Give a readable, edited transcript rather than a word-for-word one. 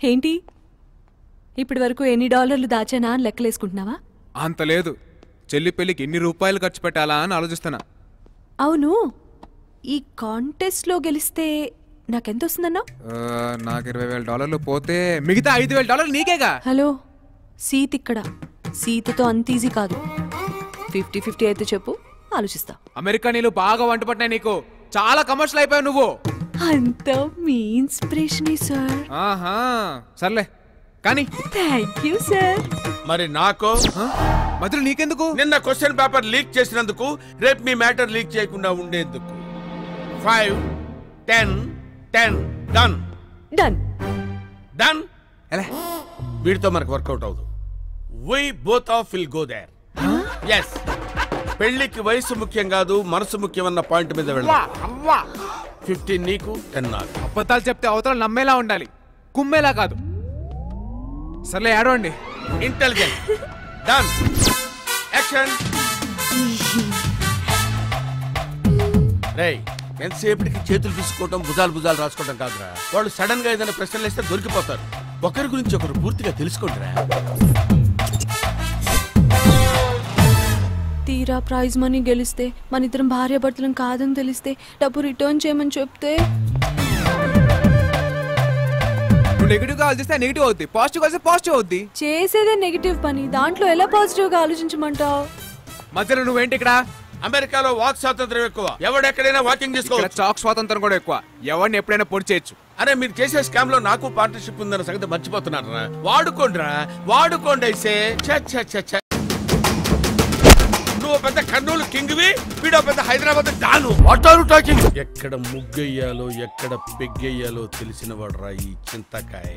ఏంటి ఇప్పటి వరకు ఎన్ని డాలర్లు దాచానా అని లెక్కలేసుకుంటున్నావా? అంత లేదు, చెల్లి పెళ్లికి ఎన్ని రూపాయలు ఖర్చు పెట్టాలా అని ఆలోచిస్తున్నా. అవును, ఈ కాంటెస్ట్లో గెలిస్తే నాకెంత వస్తుందన్నావు? నాకు $20,000 పోతే మిగతా $5,000 నీకేగా. హలో, సీత ఇక్కడ. సీతతో అంత ఈజీ కాదు. 50-50 అయితే చెప్పు, ఆలోచిస్తా. అమెరికా నీళ్ళు బాగా వంట పట్టినాయి నీకు, చాలా కమర్షియల్ అయిపోయావు నువ్వు. అంత మీ ఇన్స్పిరేషన్ సార్. ఆహా సర్లే కానీ. Thank you sir. మరి నాకు మధ్యలో నీకెందుకు? నిన్న క్వశ్చన్ పేపర్ లీక్ చేసినందుకు, రేపు మీ మ్యాటర్ లీక్ చేయకుండా ఉండేందుకు. 5, 10, 10 డన్ డన్ డన్. ఎలా? వీడితో మనకు వర్కౌట్ అవుతుంది. We both of will go there. Yes. పెళ్లికి వయసు ముఖ్యం కాదు, మనసు ముఖ్యమన్న పాయింట్ మీద వెళ్దాం. 15 నీకు, 10 నాకు. అబద్ధాలు చెప్తే అవతల నమ్మేలా ఉండాలి, కుమ్మేలా కాదు. సర్లే ఆడవండి. ఇంటెలిజెంట్. డన్. యాక్షన్. రేయ్, ఎంతసేపటికి చేతులు తీసుకోవటం, భుజాలు రాసుకోవటం కాదురా. వాళ్ళు సడన్ గా ఏదైనా ప్రశ్నలు వేస్తే దొరికిపోతారు. ఒకరి గురించి ఒకరు పూర్తిగా తెలుసుకోండిరా. తీరా ప్రైజ్ మనీ గెలిస్తే మన ఇద్దరం భార్యాభర్తలం కాదని తెలిస్తే డబ్బు రిటర్న్ చేయమని చెప్తే నెగిటివ్ గా ఆలోచిస్తే నెగిటివ్ అవుద్ది, పాజిటివ్ గా పాజిటివ్ అవుద్ది. చేసేదే నెగిటివ్ పని, దాంట్లో ఎలా పాజిటివ్ గా ఆలోచించమంటావు? మధ్యలో నువ్వేంటి ఇక్కడ? అమెరికాలో వాక్ స్వాతంత్రం ఎక్కువ, ఎవడెక్కడైనా వాకింగ్ చేసుకోవచ్చు. చాక్ స్వాతంత్రం కూడా ఎక్కువ, ఎవరిని ఎప్పుడైనా పొడి చేయొచ్చు. అరే, మీరు చేసే స్కామ్ లో నాకు పార్ట్నర్షిప్ ఉందన్న సంగతి మర్చిపోతున్నారా? వాడుకోండి అయితే. నువ్వు పెద్ద కర్నూలు కింగ్వి, వీడో పెద్ద Hyderabad don. What are you talking? ఎక్కడ ముగ్గెయ్యాలో ఎక్కడ పెగ్గెయ్యాలో తెలిసిన వాడు రా ఈ చింతకాయ.